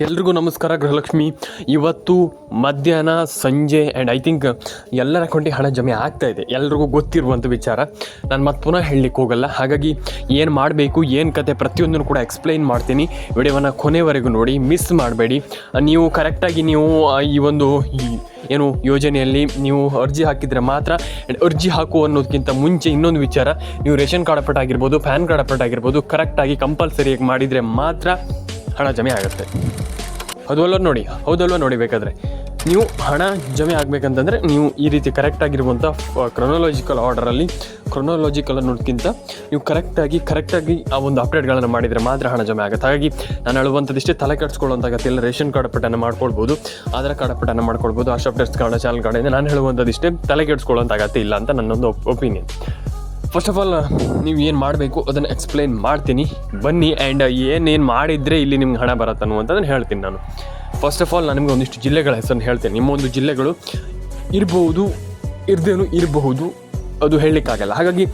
ಎಲ್ರಿಗೂ ನಮಸ್ಕಾರ. ಗೃಹಲಕ್ಷ್ಮಿ. ಇವತ್ತು ಮಧ್ಯಾಹ್ನ ಸಂಜೆ ಆ್ಯಂಡ್ ಐ ಥಿಂಕ್ ಎಲ್ಲರ ಅಕೌಂಟಿಗೆ ಹಣ ಜಮೆ ಆಗ್ತಾ ಇದೆ, ಎಲ್ರಿಗೂ ಗೊತ್ತಿರುವಂಥ ವಿಚಾರ. ನಾನು ಮತ್ತೆ ಪುನಃ ಹೇಳಲಿಕ್ಕೆ ಹೋಗಲ್ಲ. ಹಾಗಾಗಿ ಏನು ಮಾಡಬೇಕು, ಏನು ಕತೆ, ಪ್ರತಿಯೊಂದನ್ನು ಕೂಡ ಎಕ್ಸ್ಪ್ಲೈನ್ ಮಾಡ್ತೀನಿ. ವಿಡಿಯೋವನ್ನು ಕೊನೆವರೆಗೂ ನೋಡಿ, ಮಿಸ್ ಮಾಡಬೇಡಿ. ನೀವು ಕರೆಕ್ಟಾಗಿ ಈ ಒಂದು ಏನು ಯೋಜನೆಯಲ್ಲಿ ನೀವು ಅರ್ಜಿ ಹಾಕಿದರೆ ಮಾತ್ರ. ಅರ್ಜಿ ಹಾಕು ಅನ್ನೋದಕ್ಕಿಂತ ಮುಂಚೆ ಇನ್ನೊಂದು ವಿಚಾರ, ನೀವು ರೇಷನ್ ಕಾರ್ಡ್ ಅಪ್ಡೇಟ್ ಆಗಿರ್ಬೋದು, ಪ್ಯಾನ್ ಕಾರ್ಡ್ ಅಪ್ಡೇಟ್ ಆಗಿರ್ಬೋದು, ಕರೆಕ್ಟಾಗಿ ಕಂಪಲ್ಸರಿಯಾಗಿ ಮಾಡಿದರೆ ಮಾತ್ರ ಹಣ ಜಮೆ ಆಗುತ್ತೆ. ಹೌದಲ್ವ ನೋಡಿ. ಬೇಕಾದರೆ ನೀವು ಹಣ ಜಮೆ ಆಗಬೇಕಂತಂದರೆ ನೀವು ಈ ರೀತಿ ಕರೆಕ್ಟಾಗಿರುವಂಥ ಕ್ರೊನಾಲಜಿಕಲ್ ಆರ್ಡರಲ್ಲಿ, ಕ್ರೊನಾಲಜಿಕಲ್ ಅನ್ನೋದಕ್ಕಿಂತ ನೀವು ಕರೆಕ್ಟಾಗಿ ಆ ಒಂದು ಅಪ್ಡೇಟ್ಗಳನ್ನು ಮಾಡಿದರೆ ಮಾತ್ರ ಹಣ ಜಮೆ ಆಗುತ್ತೆ. ಹಾಗಾಗಿ ನಾನು ಹೇಳುವಂಥದ್ದಿಷ್ಟೇ, ತಲೆ ಕೆಡಿಸ್ಕೊಳ್ಳುವಂಥ ಅಗತ್ಯ. ರೇಷನ್ ಕಾರ್ಡ್ ಅಪ್ಡೇಟನ್ನು ಮಾಡ್ಕೊಳ್ಬೋದು, ಆಧಾರ್ ಕಾರ್ಡ್ ಅಪ್ಡೇಟನ್ನು ಮಾಡ್ಕೊಳ್ಬೋದು, ಆಶಾ ಅಪ್ಡೇಟ್ಸ್ ಕಾರ್ಡ್, ಚಾನಲ್ ಕಾರ್ಡಿಂದ ನಾನು ಹೇಳುವಂಥದ್ದಿಷ್ಟೇ, ತಲೆ ಕೆಡಿಸ್ಕೊಳ್ಳುವಂಥ ಅಗತ್ಯ ಇಲ್ಲ ಅಂತ ನನ್ನೊಂದು ಒಪಿನಿಯನ್. ಫಸ್ಟ್ ಆಫ್ ಆಲ್ ನೀವು ಏನು ಮಾಡಬೇಕು ಅದನ್ನು ಎಕ್ಸ್ಪ್ಲೈನ್ ಮಾಡ್ತೀನಿ, ಬನ್ನಿ. ಆ್ಯಂಡ್ ಏನೇನು ಮಾಡಿದರೆ ಇಲ್ಲಿ ನಿಮ್ಗೆ ಹಣ ಬರುತ್ತೆ ಅನ್ನುವಂಥದ್ದನ್ನು ಹೇಳ್ತೀನಿ ನಾನು. ಫಸ್ಟ್ ಆಫ್ ಆಲ್ ನಾನು ನಿಮಗೆ ಒಂದಿಷ್ಟು ಜಿಲ್ಲೆಗಳ ಹೆಸರನ್ನು ಹೇಳ್ತೀನಿ. ನಿಮ್ಮ ಒಂದು ಜಿಲ್ಲೆಗಳು ಇರಬಹುದು, ಇರಬಹುದು, ಅದು ಹೇಳಲಿಕ್ಕಾಗಲ್ಲ. ಹಾಗಾಗಿ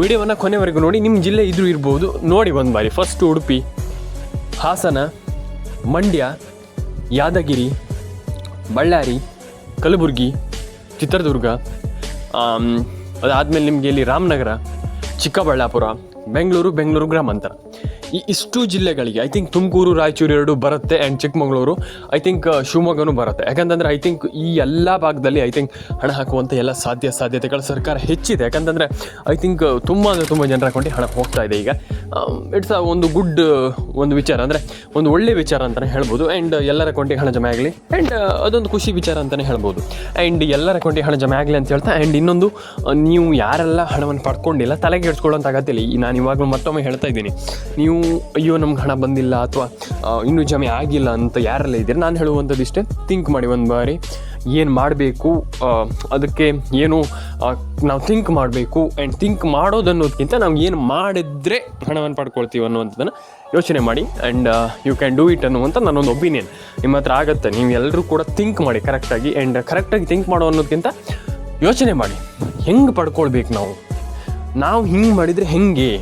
ವಿಡಿಯೋವನ್ನು ಕೊನೆವರೆಗೂ ನೋಡಿ. ನಿಮ್ಮ ಜಿಲ್ಲೆ ಇದ್ರೂ ಇರ್ಬೋದು, ನೋಡಿ ಒಂದು ಬಾರಿ. ಫಸ್ಟು ಉಡುಪಿ, ಹಾಸನ, ಮಂಡ್ಯ, ಯಾದಗಿರಿ, ಬಳ್ಳಾರಿ, ಕಲಬುರಗಿ, ಚಿತ್ರದುರ್ಗ, ಅದಾದಮೇಲೆ ನಿಮಗೆ ಇಲ್ಲಿ ರಾಮನಗರ, ಚಿಕ್ಕಬಳ್ಳಾಪುರ, ಬೆಂಗಳೂರು ಗ್ರಾಮಾಂತರ. ಇಷ್ಟು ಜಿಲ್ಲೆಗಳಿಗೆ ಐ ಥಿಂಕ್ ತುಮಕೂರು, ರಾಯಚೂರು 2 ಬರುತ್ತೆ. ಆ್ಯಂಡ್ ಚಿಕ್ಕಮಗಳೂರು, ಐ ಥಿಂಕ್ ಶಿವಮೊಗ್ಗನೂ ಬರುತ್ತೆ. ಯಾಕಂತಂದರೆ ಐ ಥಿಂಕ್ ಈ ಎಲ್ಲ ಭಾಗದಲ್ಲಿ ಐ ಥಿಂಕ್ ಹಣ ಹಾಕುವಂಥ ಎಲ್ಲ ಸಾಧ್ಯತೆಗಳು ಸರ್ಕಾರ ಹೆಚ್ಚಿದೆ. ಯಾಕಂತಂದರೆ ಐ ಥಿಂಕ್ ತುಂಬ ಜನರ ಅಕೌಂಟಿಗೆ ಹಣ ಹೋಗ್ತಾ ಇದೆ ಈಗ. ಇಟ್ಸ್ ಒಂದು ಗುಡ್ ಒಂದು ವಿಚಾರ, ಅಂದರೆ ಒಂದು ಒಳ್ಳೆಯ ವಿಚಾರ ಅಂತಲೇ ಹೇಳ್ಬೋದು. ಆ್ಯಂಡ್ ಎಲ್ಲರ ಅಕೌಂಟಿಗೆ ಹಣ ಜಮೆ ಆಗಲಿ, ಆ್ಯಂಡ್ ಅದೊಂದು ಖುಷಿ ವಿಚಾರ ಅಂತಲೇ ಹೇಳ್ಬೋದು. ಆ್ಯಂಡ್ ಎಲ್ಲರ ಅಕೌಂಟಿಗೆ ಹಣ ಜಮೆ ಆಗಲಿ ಅಂತ ಹೇಳ್ತಾ, ಆ್ಯಂಡ್ ಇನ್ನೊಂದು, ನೀವು ಯಾರೆಲ್ಲ ಹಣವನ್ನು ಪಡ್ಕೊಂಡಿಲ್ಲ ತಲೆಗೆ ಇಡ್ಸ್ಕೊಳ್ಳೋಂಥ ಅಗತ್ಯ. ನಾನು ಇವಾಗಲೂ ಮತ್ತೊಮ್ಮೆ ಹೇಳ್ತಾ ಇದ್ದೀನಿ, ನೀವು ಅಯ್ಯೋ ನಮ್ಗೆ ಹಣ ಬಂದಿಲ್ಲ ಅಥವಾ ಇನ್ನೂ ಜಮೆ ಆಗಿಲ್ಲ ಅಂತ ಯಾರೆಲ್ಲ ಇದ್ದೀರಿ, ನಾನು ಹೇಳುವಂಥದ್ದಿಷ್ಟೇ, ಥಿಂಕ್ ಮಾಡಿ ಒಂದು ಬಾರಿ. ಏನು ಮಾಡಬೇಕು, ಅದಕ್ಕೆ ಏನು ನಾವು ಥಿಂಕ್ ಮಾಡಬೇಕು. ಆ್ಯಂಡ್ ಥಿಂಕ್ ಮಾಡೋದನ್ನೋದಕ್ಕಿಂತ ನಾವು ಏನು ಮಾಡಿದರೆ ಹಣವನ್ನು ಪಡ್ಕೊಳ್ತೀವಿ ಅನ್ನುವಂಥದ್ದನ್ನು ಯೋಚನೆ ಮಾಡಿ. And you can do it ಅನ್ನುವಂಥ ನನ್ನೊಂದು ಒಪಿನಿಯನ್. ನಿಮ್ಮ ಹತ್ರ ಆಗುತ್ತೆ, ನೀವು ಎಲ್ಲರೂ ಕೂಡ ಥಿಂಕ್ ಮಾಡಿ ಕರೆಕ್ಟಾಗಿ. ಆ್ಯಂಡ್ ಕರೆಕ್ಟಾಗಿ ಥಿಂಕ್ ಮಾಡೋ ಅನ್ನೋದಕ್ಕಿಂತ ಯೋಚನೆ ಮಾಡಿ, ಹೆಂಗೆ ಪಡ್ಕೊಳ್ಬೇಕು ನಾವು ಹಿಂಗೆ ಮಾಡಿದರೆ ಹೆಂಗೆ,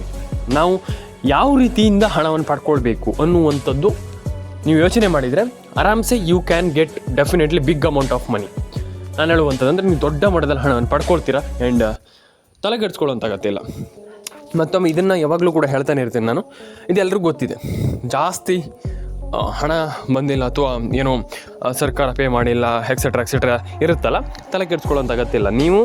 ನಾವು ಯಾವ ರೀತಿಯಿಂದ ಹಣವನ್ನು ಪಡ್ಕೊಳ್ಬೇಕು ಅನ್ನುವಂಥದ್ದು ನೀವು ಯೋಚನೆ ಮಾಡಿದರೆ ಆರಾಮ್ಸೆ you can get definitely big amount of money. ನಾನು ಹೇಳುವಂಥದ್ದಂದರೆ ನೀವು ದೊಡ್ಡ ಮಟ್ಟದಲ್ಲಿ ಹಣವನ್ನು ಪಡ್ಕೊಳ್ತೀರಾ. ಆ್ಯಂಡ್ ತಲೆಗೆಡ್ಸ್ಕೊಳ್ಳೋಂಥ ಅಗತ್ಯ ಇಲ್ಲ. ಮತ್ತೊಮ್ಮೆ ಇದನ್ನು ಯಾವಾಗಲೂ ಕೂಡ ಹೇಳ್ತಾನೆ ಇರ್ತೀನಿ ನಾನು, ಇದೆಲ್ಲರಿಗೂ ಗೊತ್ತಿದೆ. ಜಾಸ್ತಿ ಹಣ ಬಂದಿಲ್ಲ ಅಥವಾ ಏನೋ ಸರ್ಕಾರ ಪೇ ಮಾಡಿಲ್ಲ ಎಕ್ಸೆಟ್ರಾ ಇರುತ್ತಲ್ಲ, ತಲೆ ಕೆಡಿಸ್ಕೊಳ್ಳೋಂಥ ಅಗತ್ಯ ಇಲ್ಲ. ನೀವು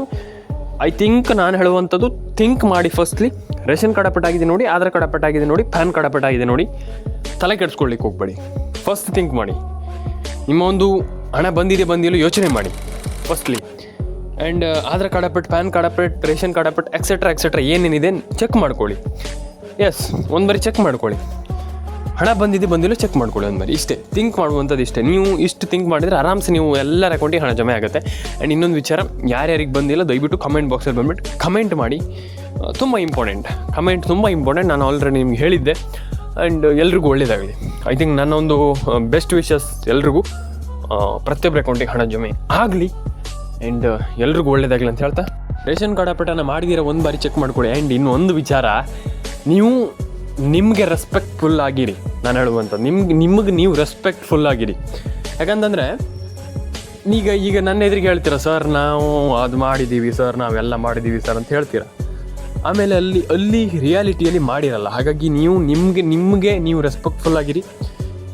ಐ ಥಿಂಕ್ ನಾನು ಹೇಳುವಂಥದ್ದು, ಥಿಂಕ್ ಮಾಡಿ. ಫಸ್ಟ್ಲಿ ರೇಷನ್ ಕಾರ್ಡ್ ಅಪ್ಡೇಟ್ ಆಗಿದೆ ನೋಡಿ, ಆಧಾರ್ ಕಾರ್ಡ್ ಅಪ್ಡೇಟ್ ಆಗಿದೆ ನೋಡಿ, ಪ್ಯಾನ್ ಕಾರ್ಡ್ ಅಪ್ಡೇಟ್ ಆಗಿದೆ ನೋಡಿ, ತಲೆ ಕೆಡಿಸ್ಕೊಳ್ಳಿಕ್ಕೆ ಹೋಗಬೇಡಿ. ಫಸ್ಟ್ ಥಿಂಕ್ ಮಾಡಿ. ನಿಮ್ಮ ಒಂದು ಹಣ ಬಂದಿಲ್ಲ ಯೋಚನೆ ಮಾಡಿ firstly. And Aadhaar card update, PAN card update, ration card update etcetera ಏನೇನಿದೆ ಚೆಕ್ ಮಾಡ್ಕೊಳ್ಳಿ. ಒಂದು ಬಾರಿ ಚೆಕ್ ಮಾಡ್ಕೊಳ್ಳಿ. ಹಣ ಬಂದಿಲ್ಲ ಚೆಕ್ ಮಾಡ್ಕೊಳ್ಳಿ ಒಂದು ಬಾರಿ. ಇಷ್ಟೇ ಥಿಂಕ್ ಮಾಡುವಂಥದ್ದು ಇಷ್ಟೇ. ನೀವು ಇಷ್ಟು ಥಿಂಕ್ ಮಾಡಿದರೆ ಆರಾಮ್ಸೆ ನೀವು ಎಲ್ಲರ ಅಕೌಂಟಿಗೆ ಹಣ ಜಮೆ ಆಗುತ್ತೆ. ಆ್ಯಂಡ್ ಇನ್ನೊಂದು ವಿಚಾರ, ಯಾರ್ಯಾರಿಗೆ ಬಂದಿಲ್ಲ ದಯವಿಟ್ಟು ಕಮೆಂಟ್ ಬಾಕ್ಸಲ್ಲಿ ಬಂದುಬಿಟ್ಟು ಕಮೆಂಟ್ ಮಾಡಿ. ತುಂಬ ಇಂಪಾರ್ಟೆಂಟ್, ಕಮೆಂಟ್ ತುಂಬ ಇಂಪಾರ್ಟೆಂಟ್. ನಾನು ಆಲ್ರೆಡಿ ನಿಮ್ಗೆ ಹೇಳಿದ್ದೆ. ಆ್ಯಂಡ್ ಎಲ್ರಿಗೂ ಒಳ್ಳೆಯದಾಗಲಿ. ಐ ಥಿಂಕ್ ನನ್ನೊಂದು ಬೆಸ್ಟ್ ವಿಶಸ್ ಎಲ್ರಿಗೂ, ಪ್ರತಿಯೊಬ್ಬರ ಅಕೌಂಟಿಗೆ ಹಣ ಜಮೆ ಆಗಲಿ. ಆ್ಯಂಡ್ ಎಲ್ರಿಗೂ ಒಳ್ಳೆಯದಾಗಲಿ ಅಂತ ಹೇಳ್ತಾ, ರೇಷನ್ ಕಾರ್ಡ್ ಅಪ್ಡೇಟನ್ನು ಮಾಡಿದಿರ ಒಂದು ಬಾರಿ ಚೆಕ್ ಮಾಡ್ಕೊಳ್ಳಿ. ಆ್ಯಂಡ್ ಇನ್ನೊಂದು ವಿಚಾರ, ನೀವು ನಿಮಗೆ ರೆಸ್ಪೆಕ್ಟ್ಫುಲ್ ಆಗಿರಿ. ನಾನು ಹೇಳುವಂಥದ್ದು ನಿಮಗೆ ನೀವು ರೆಸ್ಪೆಕ್ಟ್ಫುಲ್ ಆಗಿರಿ. ಯಾಕಂತಂದರೆ ಈಗ ನನ್ನ ಎದುರಿಗೆ ಹೇಳ್ತೀರಾ, ಸರ್ ನಾವು ಅದು ಮಾಡಿದ್ದೀವಿ ಸರ್, ನಾವೆಲ್ಲ ಮಾಡಿದ್ದೀವಿ ಸರ್ ಅಂತ ಹೇಳ್ತೀರಾ. ಆಮೇಲೆ ಅಲ್ಲಿ ರಿಯಾಲಿಟಿಯಲ್ಲಿ ಮಾಡಿರಲ್ಲ. ಹಾಗಾಗಿ ನೀವು ನಿಮಗೆ ನೀವು ರೆಸ್ಪೆಕ್ಟ್ಫುಲ್ ಆಗಿರಿ.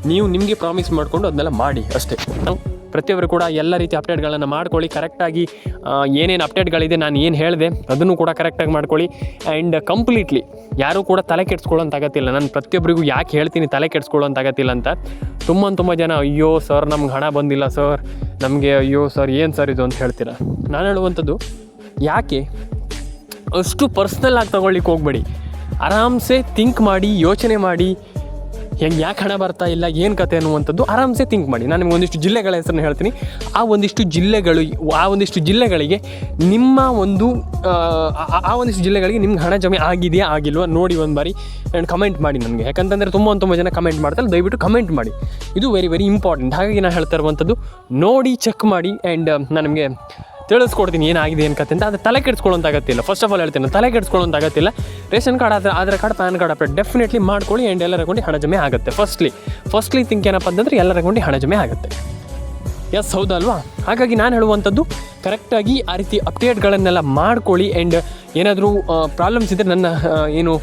ನೀವು ನಿಮಗೆ ಪ್ರಾಮಿಸ್ ಮಾಡಿಕೊಂಡು ಅದನ್ನೆಲ್ಲ ಮಾಡಿ ಅಷ್ಟೇ. ಪ್ರತಿಯೊಬ್ಬರು ಕೂಡ ಎಲ್ಲ ರೀತಿ ಅಪ್ಡೇಟ್ಗಳನ್ನು ಮಾಡ್ಕೊಳ್ಳಿ. ಕರೆಕ್ಟಾಗಿ ಏನೇನು ಅಪ್ಡೇಟ್ಗಳಿದೆ, ನಾನು ಏನು ಹೇಳಿದೆ ಅದನ್ನು ಕೂಡ ಕರೆಕ್ಟಾಗಿ ಮಾಡ್ಕೊಳ್ಳಿ. ಆ್ಯಂಡ್ ಕಂಪ್ಲೀಟ್ಲಿ ಯಾರೂ ಕೂಡ ತಲೆ ಕೆಡಿಸ್ಕೊಳ್ಳೋಂಥ ಅಗತ್ಯ. ನಾನು ಪ್ರತಿಯೊಬ್ಬರಿಗೂ ಯಾಕೆ ಹೇಳ್ತೀನಿ ತಲೆ ಕೆಡಿಸ್ಕೊಳ್ಳೋಂಥ ಅಗತ್ಯ ಅಂತ, ತುಂಬ ಜನ ಅಯ್ಯೋ ಸರ್ ನಮ್ಗೆ ಹಣ ಬಂದಿಲ್ಲ ಸರ್, ನಮಗೆ ಅಯ್ಯೋ ಸರ್ ಏನು ಸರ್ ಇದು ಅಂತ ಹೇಳ್ತೀರಾ. ನಾನು ಹೇಳುವಂಥದ್ದು, ಯಾಕೆ ಅಷ್ಟು ಪರ್ಸ್ನಲ್ ಆಗಿ ತೊಗೊಳ್ಳಿಕ್ಕೆ ಹೋಗಬೇಡಿ. ಆರಾಮ್ಸೆ ಥಿಂಕ್ ಮಾಡಿ, ಯೋಚನೆ ಮಾಡಿ, ಯಾಕೆ ಹಣ ಬರ್ತಾ ಇಲ್ಲ, ಏನು ಕತೆ ಅನ್ನುವಂಥದ್ದು ಆರಾಮ್ಸೆ ಥಿಂಕ್ ಮಾಡಿ. ನಾನು ನಿಮ್ಗೆ ಒಂದಿಷ್ಟು ಜಿಲ್ಲೆಗಳ ಹೆಸರನ್ನು ಹೇಳ್ತೀನಿ. ಆ ಒಂದಿಷ್ಟು ಜಿಲ್ಲೆಗಳಿಗೆ ನಿಮ್ಮ ಒಂದು ನಿಮ್ಗೆ ಹಣ ಜಮೆ ಆಗಿದೆಯಾ ಆಗಿಲ್ವಾ ನೋಡಿ ಒಂದು ಬಾರಿ. ಆ್ಯಂಡ್ ಕಮೆಂಟ್ ಮಾಡಿ ನನಗೆ. ಯಾಕಂತಂದರೆ ತುಂಬ ಜನ ಕಮೆಂಟ್ ಮಾಡ್ತಾರೆ, ದಯವಿಟ್ಟು ಕಮೆಂಟ್ ಮಾಡಿ. ಇದು ವೆರಿ ಇಂಪಾರ್ಟೆಂಟ್. ಹಾಗಾಗಿ ನಾನು ಹೇಳ್ತಾ ಇರುವಂಥದ್ದು, ನೋಡಿ ಚೆಕ್ ಮಾಡಿ. ಆ್ಯಂಡ್ ನಾನು ನಿಮಗೆ ತಿಳಿಸ್ಕೊಡ್ತೀನಿ ಏನಾಗಿದೆ ಏನು ಕತೆ ಅಂತ. ಅದು ತಲೆ ಕೆಡಿಸ್ಕೊಳ್ಳೋಂಥ ಅಗತ್ಯ. ಫಸ್ಟ್ ಆಫ್ ಆಲ್ ಹೇಳ್ತೀನಿ, ತಲೆ ಕೆಡಿಸ್ಕೊಳ್ಳೋಂಥ ಅಗತ್ಯ. Ration card Aadhaar card PAN card update definitely ಮಾಡ್ಕೊಳ್ಳಿ ಆ್ಯಂಡ್ ಎಲ್ಲರ ಅಕೌಂಟಿಗೆ ಹಣ ಜಮೆ ಆಗುತ್ತೆ. ಫಸ್ಟ್ಲಿ ಥಿಂಕ್ ಏನಪ್ಪ ಅಂತಂದರೆ ಎಲ್ಲರ ಅಕೌಂಟಿಗೆ ಹಣ ಜಮೆ ಆಗುತ್ತೆ. ಎಸ್, ಹೌದಲ್ವಾ? ಹಾಗಾಗಿ ನಾನು ಹೇಳುವಂಥದ್ದು ಕರೆಕ್ಟಾಗಿ ಆ ರೀತಿ ಅಪ್ಡೇಟ್ಗಳನ್ನೆಲ್ಲ ಮಾಡ್ಕೊಳ್ಳಿ. ಆ್ಯಂಡ್ ಏನಾದರೂ ಪ್ರಾಬ್ಲಮ್ಸ್ ಇದ್ದರೆ ನನ್ನ ಏನು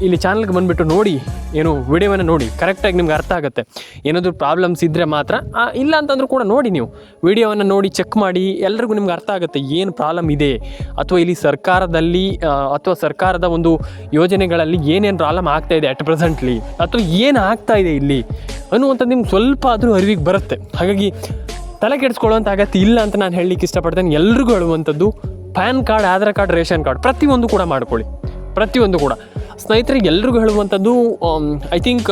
ಇಲ್ಲಿ ಚಾನಲ್ಗೆ ಬಂದುಬಿಟ್ಟು ನೋಡಿ, ಏನು ವಿಡಿಯೋವನ್ನು ನೋಡಿ, ಕರೆಕ್ಟಾಗಿ ನಿಮ್ಗೆ ಅರ್ಥ ಆಗುತ್ತೆ. ಏನಾದರೂ ಪ್ರಾಬ್ಲಮ್ಸ್ ಇದ್ದರೆ ಮಾತ್ರ, ಇಲ್ಲ ಅಂತಂದ್ರೂ ಕೂಡ ನೋಡಿ, ನೀವು ವಿಡಿಯೋವನ್ನು ನೋಡಿ ಚೆಕ್ ಮಾಡಿ, ಎಲ್ರಿಗೂ ನಿಮ್ಗೆ ಅರ್ಥ ಆಗುತ್ತೆ ಏನು ಪ್ರಾಬ್ಲಮ್ ಇದೆ, ಅಥವಾ ಇಲ್ಲಿ ಸರ್ಕಾರದಲ್ಲಿ ಅಥವಾ ಸರ್ಕಾರದ ಒಂದು ಯೋಜನೆಗಳಲ್ಲಿ ಏನೇನು ಪ್ರಾಬ್ಲಮ್ ಆಗ್ತಾಯಿದೆ ಅಟ್ ಪ್ರೆಸೆಂಟ್ಲಿ, ಅಥವಾ ಏನು ಆಗ್ತಾಯಿದೆ ಇಲ್ಲಿ ಅನ್ನುವಂಥದ್ದು ನಿಮ್ಗೆ ಸ್ವಲ್ಪ ಆದರೂ ಅರಿವಿಗೆ ಬರುತ್ತೆ. ಹಾಗಾಗಿ ತಲೆ ಕೆಡಿಸ್ಕೊಳ್ಳುವಂಥ ಅಗತ್ಯ ಇಲ್ಲ ಅಂತ ನಾನು ಹೇಳಲಿಕ್ಕೆ ಇಷ್ಟಪಡ್ತೇನೆ. ಎಲ್ರಿಗೂ ಹೇಳುವಂಥದ್ದು PAN card, Aadhaar card, ration card ಪ್ರತಿಯೊಂದು ಕೂಡ ಮಾಡ್ಕೊಳ್ಳಿ, ಪ್ರತಿಯೊಂದು ಕೂಡ. ಸ್ನೇಹಿತರಿಗೆ ಎಲ್ರಿಗೂ ಹೇಳುವಂಥದ್ದು, ಐ ಥಿಂಕ್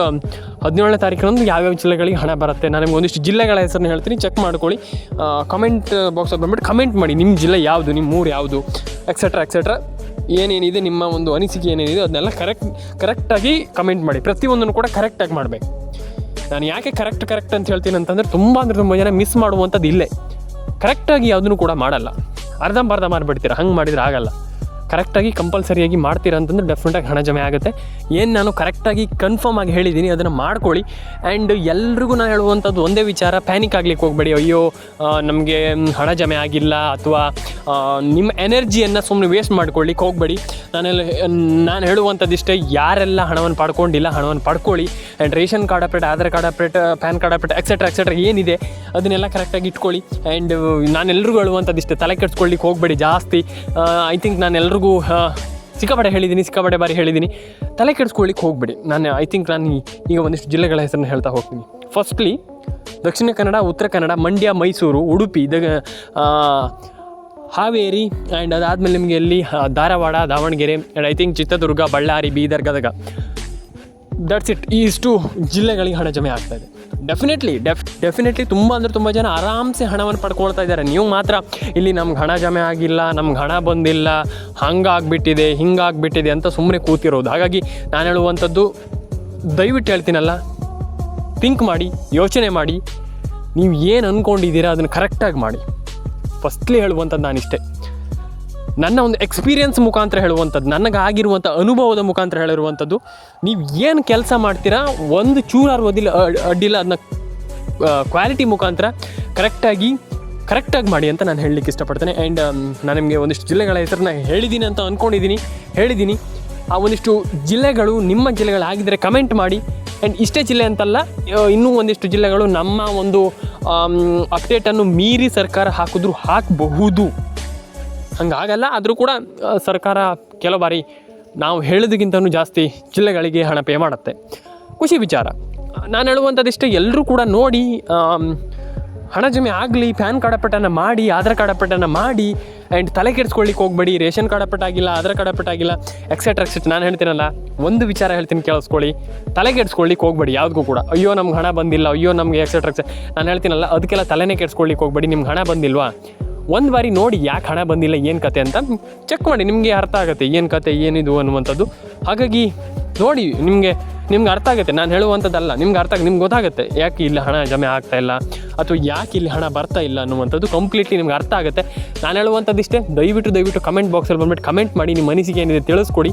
17ನೇ ತಾರೀಕಿನಂದು ಯಾವ್ಯಾವ ಜಿಲ್ಲೆಗಳಿಗೆ ಹಣ ಬರುತ್ತೆ, ನಾನು ನಿಮ್ಗೆ ಒಂದಿಷ್ಟು ಜಿಲ್ಲೆಗಳ ಹೆಸರನ್ನ ಹೇಳ್ತೀನಿ, ಚೆಕ್ ಮಾಡ್ಕೊಳ್ಳಿ. ಕಮೆಂಟ್ ಬಾಕ್ಸಲ್ಲಿ ಬಂದುಬಿಟ್ಟು ಕಮೆಂಟ್ ಮಾಡಿ, ನಿಮ್ಮ ಜಿಲ್ಲೆ ಯಾವುದು, ನಿಮ್ಮ ಊರು ಯಾವುದು, ಎಕ್ಸೆಟ್ರಾ ಏನೇನಿದೆ, ನಿಮ್ಮ ಒಂದು ಅನಿಸಿಕೆ ಏನೇನಿದೆ ಅದನ್ನೆಲ್ಲ ಕರೆಕ್ಟಾಗಿ ಕಮೆಂಟ್ ಮಾಡಿ. ಪ್ರತಿಯೊಂದನ್ನು ಕೂಡ ಕರೆಕ್ಟಾಗಿ ಮಾಡಬೇಕು. ನಾನು ಯಾಕೆ ಕರೆಕ್ಟ್ ಅಂತ ಹೇಳ್ತೀನಿ ಅಂತಂದರೆ, ತುಂಬ ಜನ ಮಿಸ್ ಮಾಡುವಂಥದ್ದು ಇಲ್ಲೇ. ಕರೆಕ್ಟಾಗಿ ಯಾವುದನ್ನು ಕೂಡ ಮಾಡಲ್ಲ, ಅರ್ಧಂಬರ್ಧ ಮಾಡಿಬಿಡ್ತೀರ. ಹಂಗೆ ಮಾಡಿದರೆ ಆಗಲ್ಲ. ಕರೆಕ್ಟಾಗಿ ಕಂಪಲ್ಸರಿಯಾಗಿ ಮಾಡ್ತೀರಾ ಅಂತಂದ್ರೆ ಡೆಫಿನೆಟಾಗಿ ಹಣ ಜಮೆ ಆಗುತ್ತೆ. ಏನು ನಾನು ಕರೆಕ್ಟಾಗಿ ಕನ್ಫರ್ಮ್ ಆಗಿ ಹೇಳಿದ್ದೀನಿ ಅದನ್ನು ಮಾಡ್ಕೊಳ್ಳಿ. ಆ್ಯಂಡ್ ಎಲ್ರಿಗೂ ನಾನು ಹೇಳುವಂಥದ್ದು ಒಂದೇ ವಿಚಾರ, ಪ್ಯಾನಿಕ್ ಆಗಲಿಕ್ಕೆ ಹೋಗಬೇಡಿ. ಅಯ್ಯೋ ನಮಗೆ ಹಣ ಜಮೆ ಆಗಿಲ್ಲ, ಅಥವಾ ನಿಮ್ಮ ಎನರ್ಜಿಯನ್ನು ಸುಮ್ಮನೆ ವೇಸ್ಟ್ ಮಾಡ್ಕೊಳ್ಳಿಕ್ಕೆ ಹೋಗಬೇಡಿ. ನಾನು ಹೇಳುವಂಥದ್ದಿಷ್ಟೇ, ಯಾರೆಲ್ಲ ಹಣವನ್ನು ಪಡ್ಕೊಂಡಿಲ್ಲ ಹಣವನ್ನು ಪಡ್ಕೊಳ್ಳಿ. And ration card update, Aadhaar card update, PAN card update etcetera ಏನಿದೆ ಅದನ್ನೆಲ್ಲ ಕರೆಕ್ಟಾಗಿ ಇಟ್ಕೊಳ್ಳಿ. ಆ್ಯಂಡ್ ನಾನೆಲ್ಲರಿಗೂ ಹೇಳುವಂಥದ್ದಿಷ್ಟೇ, ತಲೆ ಕೆಡಿಸ್ಕೊಳ್ಳಿಕ್ಕೆ ಹೋಗಬೇಡಿ ಜಾಸ್ತಿ. ಐ ಥಿಂಕ್ ನಾನು ಎಲ್ರಿಗೂ ಸಿಕ್ಕಾಪಟ್ಟೆ ಬಾರಿ ಹೇಳಿದ್ದೀನಿ, ತಲೆ ಕೆಡಿಸ್ಕೊಳ್ಳಿಕ್ಕೆ ಹೋಗ್ಬೇಡಿ. ನಾನು ಈಗ ಒಂದಿಷ್ಟು ಜಿಲ್ಲೆಗಳ ಹೆಸರನ್ನು ಹೇಳ್ತಾ ಹೋಗ್ತೀನಿ. ಫಸ್ಟ್ಲಿ ದಕ್ಷಿಣ ಕನ್ನಡ, ಉತ್ತರ ಕನ್ನಡ, ಮಂಡ್ಯ, ಮೈಸೂರು, ಉಡುಪಿ, ಹಾವೇರಿ, ಆ್ಯಂಡ್ ಅದಾದಮೇಲೆ ನಿಮಗೆ ಎಲ್ಲಿ Dharwad, Davanagere, and I think Chitradurga, Ballari, Bidar, Gadag. That's it. ಈ ಇಷ್ಟು ಜಿಲ್ಲೆಗಳಿಗೆ ಹಣ ಜಮೆ ಆಗ್ತಾಯಿದೆ. ಡೆಫಿನೆಟ್ಲಿ ತುಂಬ ಜನ ಆರಾಮ್ಸೆ ಹಣವನ್ನು ಪಡ್ಕೊಳ್ತಾ ಇದ್ದಾರೆ. ನೀವು ಮಾತ್ರ ಇಲ್ಲಿ ನಮ್ಗೆ ಹಣ ಜಮೆ ಆಗಿಲ್ಲ, ನಮ್ಗೆ ಹಣ ಬಂದಿಲ್ಲ, ಹಿಂಗಾಗ್ಬಿಟ್ಟಿದೆ ಅಂತ ಸುಮ್ಮನೆ ಕೂತಿರೋದು. ಹಾಗಾಗಿ ನಾನು ಹೇಳುವಂಥದ್ದು, ದಯವಿಟ್ಟು ಹೇಳ್ತೀನಲ್ಲ, ಥಿಂಕ್ ಮಾಡಿ, ಯೋಚನೆ ಮಾಡಿ, ನೀವು ಏನು ಅಂದ್ಕೊಂಡಿದ್ದೀರಾ ಅದನ್ನು ಕರೆಕ್ಟಾಗಿ ಮಾಡಿ. ಫಸ್ಟ್ಲಿ ಹೇಳುವಂಥದ್ದು ನಾನಿಷ್ಟೇ, ನನ್ನ ಒಂದು ಎಕ್ಸ್ಪೀರಿಯನ್ಸ್ ಮುಖಾಂತರ ಹೇಳುವಂಥದ್ದು, ನನಗಾಗಿರುವಂಥ ಅನುಭವದ ಮುಖಾಂತರ ಹೇಳಿರುವಂಥದ್ದು. ನೀವು ಏನು ಕೆಲಸ ಮಾಡ್ತೀರಾ, ಒಂದು ಚೂರಾರು ಅಡ್ಡಿಲ್ಲ, ಅದನ್ನ ಕ್ವಾಲಿಟಿ ಮುಖಾಂತರ ಕರೆಕ್ಟಾಗಿ ಮಾಡಿ ಅಂತ ನಾನು ಹೇಳಲಿಕ್ಕೆ ಇಷ್ಟಪಡ್ತೇನೆ. ಆ್ಯಂಡ್ ನಾನು ನಿಮಗೆ ಒಂದಿಷ್ಟು ಜಿಲ್ಲೆಗಳ ಹೆಸರನ್ನ ಹೇಳಿದ್ದೀನಿ ಅಂತ ಹೇಳಿದ್ದೀನಿ. ಆ ಒಂದಿಷ್ಟು ಜಿಲ್ಲೆಗಳು ನಿಮ್ಮ ಜಿಲ್ಲೆಗಳಾಗಿದ್ದರೆ ಕಮೆಂಟ್ ಮಾಡಿ. ಆ್ಯಂಡ್ ಇಷ್ಟೇ ಜಿಲ್ಲೆ ಅಂತಲ್ಲ, ಇನ್ನೂ ಒಂದಿಷ್ಟು ಜಿಲ್ಲೆಗಳು ನಮ್ಮ ಒಂದು ಅಪ್ಡೇಟನ್ನು ಮೀರಿ ಸರ್ಕಾರ ಹಾಕಬಹುದು. ಹಂಗಾಗಲ್ಲ, ಆದರೂ ಕೂಡ ಸರ್ಕಾರ ಕೆಲವು ಬಾರಿ ನಾವು ಹೇಳೋದಕ್ಕಿಂತನೂ ಜಾಸ್ತಿ ಜಿಲ್ಲೆಗಳಿಗೆ ಹಣ ಪೇ ಮಾಡುತ್ತೆ. ಖುಷಿ ವಿಚಾರ. ನಾನು ಹೇಳುವಂಥದ್ದಿಷ್ಟೇ, ಎಲ್ಲರೂ ಕೂಡ ನೋಡಿ, ಹಣ ಜಮೆ ಆಗಲಿ, ಪ್ಯಾನ್ ಕಾರ್ಡ್ ಅಪ್ಡೇಟನ್ನು ಮಾಡಿ, ಆಧಾರ್ ಕಾರ್ಡ್ ಅಪ್ಡೇಟನ್ನು ಮಾಡಿ. ಆ್ಯಂಡ್ ತಲೆ ಕೆಡಿಸ್ಕೊಳ್ಳಿಕ್ಕೆ ಹೋಗಬೇಡಿ. ರೇಷನ್ ಕಾರ್ಡ್ ಅಪ್ಡೇಟ್ ಆಗಿಲ್ಲ, ಆಧಾರ್ ಕಾರ್ಡ್ ಅಪ್ಡೇಟ್ ಆಗಿಲ್ಲ, ಎಕ್ಸೆಟ್ರಾ. ನಾನು ಹೇಳ್ತೀನಲ್ಲ, ಒಂದು ವಿಚಾರ ಹೇಳ್ತೀನಿ, ಕೇಳಿಸ್ಕೊಳ್ಳಿ. ತಲೆ ಕೆಡಿಸ್ಕೊಳ್ಳಿಕ್ಕೆ ಹೋಗಬೇಡಿ ಯಾವುದಕ್ಕೂ ಕೂಡ. ಅಯ್ಯೋ ನಮ್ಗೆ ಹಣ ಬಂದಿಲ್ಲ, ಅಯ್ಯೋ ನಮಗೆ ಎಕ್ಸೆಟ್ರಾ. ನಾನು ಹೇಳ್ತೀನಲ್ಲ, ಅದಕ್ಕೆಲ್ಲ ತಲೆನೇ ಕೆಡಿಸ್ಕೊಳ್ಳಿಕ್ಕೆ ಹೋಗಬೇಡಿ. ನಿಮ್ಗೆ ಹಣ ಬಂದಿಲ್ವಾ, ಒಂದು ಬಾರಿ ನೋಡಿ ಯಾಕೆ ಹಣ ಬಂದಿಲ್ಲ, ಏನು ಕತೆ ಅಂತ ಚೆಕ್ ಮಾಡಿ. ನಿಮಗೆ ಅರ್ಥ ಆಗುತ್ತೆ ಏನು ಕತೆ, ಏನಿದು ಅನ್ನುವಂಥದ್ದು. ಹಾಗಾಗಿ ನೋಡಿ, ನಿಮಗೆ ಅರ್ಥ ಆಗುತ್ತೆ. ನಾನು ಹೇಳುವಂಥದ್ದಲ್ಲ, ನಿಮ್ಗೆ ಗೊತ್ತಾಗುತ್ತೆ ಯಾಕೆ ಇಲ್ಲಿ ಹಣ ಜಮೆ ಆಗ್ತಾಯಿಲ್ಲ, ಅಥವಾ ಯಾಕೆ ಇಲ್ಲಿ ಹಣ ಬರ್ತಾ ಇಲ್ಲ ಅನ್ನುವಂಥದ್ದು ಕಂಪ್ಲೀಟ್ಲಿ ನಿಮ್ಗೆ ಅರ್ಥ ಆಗುತ್ತೆ. ನಾನು ಹೇಳುವಂಥದ್ದಿಷ್ಟೇ, ದಯವಿಟ್ಟು ಕಮೆಂಟ್ ಬಾಕ್ಸಲ್ಲಿ ಬಂದುಬಿಟ್ಟು ಕಮೆಂಟ್ ಮಾಡಿ, ನಿಮ್ಮ ಅನಿಸಿಕೆ ಏನಿದೆ ತಿಳಿಸ್ಕೊಡಿ.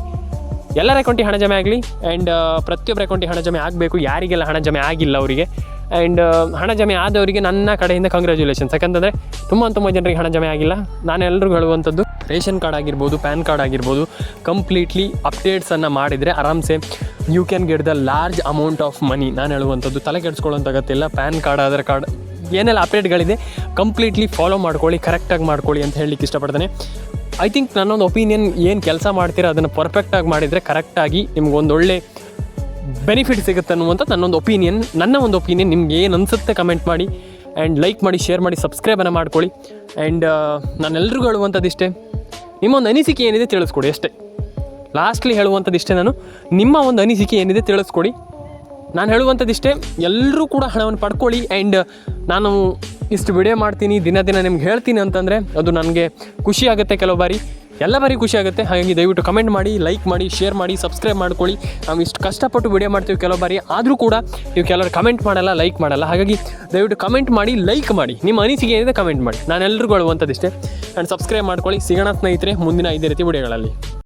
ಎಲ್ಲರ ಅಕೌಂಟಿಗೆ ಹಣ ಜಮೆ ಆಗಲಿ. ಆ್ಯಂಡ್ ಪ್ರತಿಯೊಬ್ಬರ ಅಕೌಂಟಿಗೆ ಹಣ ಜಮೆ ಆಗಬೇಕು, ಯಾರಿಗೆಲ್ಲ ಹಣ ಜಮೆ ಆಗಿಲ್ಲ ಅವರಿಗೆ. ಆ್ಯಂಡ್ ಹಣ ಜಮೆ ಆದವರಿಗೆ ನನ್ನ ಕಡೆಯಿಂದ ಕಂಗ್ರ್ಯಾಚುಲೇಷನ್ಸ್. ಯಾಕಂತಂದರೆ ತುಂಬ ಜನರಿಗೆ ಹಣ ಜಮೆ ಆಗಿಲ್ಲ. ನಾನು ಎಲ್ರಿಗೂ ಹೇಳುವಂಥದ್ದು, ರೇಷನ್ ಕಾರ್ಡ್ ಆಗಿರ್ಬೋದು, ಪ್ಯಾನ್ ಕಾರ್ಡ್ ಆಗಿರ್ಬೋದು, ಕಂಪ್ಲೀಟ್ಲಿ ಅಪ್ಡೇಟ್ಸನ್ನು ಮಾಡಿದರೆ ಆರಾಮ್ಸೆ you can get the large amount of money. ನಾನು ಹೇಳುವಂಥದ್ದು, ತಲೆ ಕೆಡಿಸ್ಕೊಳ್ಳೋಂಥ ಅಗತ್ಯ. ಪ್ಯಾನ್ ಕಾರ್ಡ್, ಆಧಾರ್ ಕಾರ್ಡ್ ಏನೆಲ್ಲ ಅಪ್ಡೇಟ್ಗಳಿದೆ ಕಂಪ್ಲೀಟ್ಲಿ ಫಾಲೋ ಮಾಡ್ಕೊಳ್ಳಿ, ಕರೆಕ್ಟಾಗಿ ಮಾಡ್ಕೊಳ್ಳಿ ಅಂತ ಹೇಳಲಿಕ್ಕೆ ಇಷ್ಟಪಡ್ತೇನೆ. ಐ ಥಿಂಕ್ ನನ್ನೊಂದು ಒಪಿನಿಯನ್, ಏನು ಕೆಲಸ ಮಾಡ್ತೀರಾ ಅದನ್ನು ಪರ್ಫೆಕ್ಟಾಗಿ ಮಾಡಿದರೆ ಕರೆಕ್ಟಾಗಿ ನಿಮ್ಗೊಂದೊಳ್ಳೆ ಬೆನಿಫಿಟ್ ಸಿಗುತ್ತೆ ಅನ್ನುವಂಥ ನನ್ನ ಒಂದು ಒಪಿನಿಯನ್. ನಿಮ್ಗೆ ಏನು ಅನಿಸುತ್ತೆ ಕಮೆಂಟ್ ಮಾಡಿ, ಆ್ಯಂಡ್ ಲೈಕ್ ಮಾಡಿ, ಶೇರ್ ಮಾಡಿ, ಸಬ್ಸ್ಕ್ರೈಬನ್ನು ಮಾಡ್ಕೊಳ್ಳಿ. ಆ್ಯಂಡ್ ನಾನೆಲ್ರಿಗೂ ಹೇಳುವಂಥದ್ದಿಷ್ಟೇ, ನಿಮ್ಮ ಒಂದು ಅನಿಸಿಕೆ ಏನಿದೆ ತಿಳಿಸ್ಕೊಡಿ ಅಷ್ಟೇ. ಲಾಸ್ಟ್ಲಿ ಹೇಳುವಂಥದ್ದಿಷ್ಟೇ, ನಿಮ್ಮ ಒಂದು ಅನಿಸಿಕೆ ಏನಿದೆ ತಿಳಿಸ್ಕೊಡಿ. ನಾನು ಹೇಳುವಂಥದ್ದಿಷ್ಟೇ, ಎಲ್ಲರೂ ಕೂಡ ಹಣವನ್ನು ಪಡ್ಕೊಳ್ಳಿ. ಆ್ಯಂಡ್ ನಾನು ಇಷ್ಟು ವಿಡಿಯೋ ಮಾಡ್ತೀನಿ, ದಿನ ನಿಮ್ಗೆ ಹೇಳ್ತೀನಿ ಅಂತಂದರೆ ಅದು ನನಗೆ ಖುಷಿ ಆಗುತ್ತೆ ಕೆಲವು ಬಾರಿ. ಎಲ್ಲ ಬಾರಿ ಖುಷಿ ಆಗುತ್ತೆ. ಹಾಗಾಗಿ ದಯವಿಟ್ಟು ಕಮೆಂಟ್ ಮಾಡಿ, ಲೈಕ್ ಮಾಡಿ, ಶೇರ್ ಮಾಡಿ, ಸಬ್ಸ್ಕ್ರೈಬ್ ಮಾಡ್ಕೊಳ್ಳಿ. ನಾವು ಇಷ್ಟು ಕಷ್ಟಪಟ್ಟು ವಿಡಿಯೋ ಮಾಡ್ತೀವಿ ಕೆಲವು ಬಾರಿ, ಆದರೂ ಕೂಡ ನೀವು ಕೆಲವರು ಕಮೆಂಟ್ ಮಾಡಲ್ಲ, ಲೈಕ್ ಮಾಡಲ್ಲ. ಹಾಗಾಗಿ ದಯವಿಟ್ಟು ಕಮೆಂಟ್ ಮಾಡಿ, ಲೈಕ್ ಮಾಡಿ, ನಿಮ್ಮ ಅನಿಸಿಕೆ ಏನಿದೆ ಕಮೆಂಟ್ ಮಾಡಿ. ನಾನು ಎಲ್ರಿಗೂ ಹೇಳುವಂಥದ್ದಿಷ್ಟೇ. ಆ್ಯಂಡ್ ಸಬ್ಸ್ಕ್ರೈಬ್ ಮಾಡ್ಕೊಳ್ಳಿ. ಸಿಗೋಣ ಸ್ನೇಹಿತರೆ ಮುಂದಿನ ಇದೇ ರೀತಿ ವಿಡಿಯೋಗಳಲ್ಲಿ.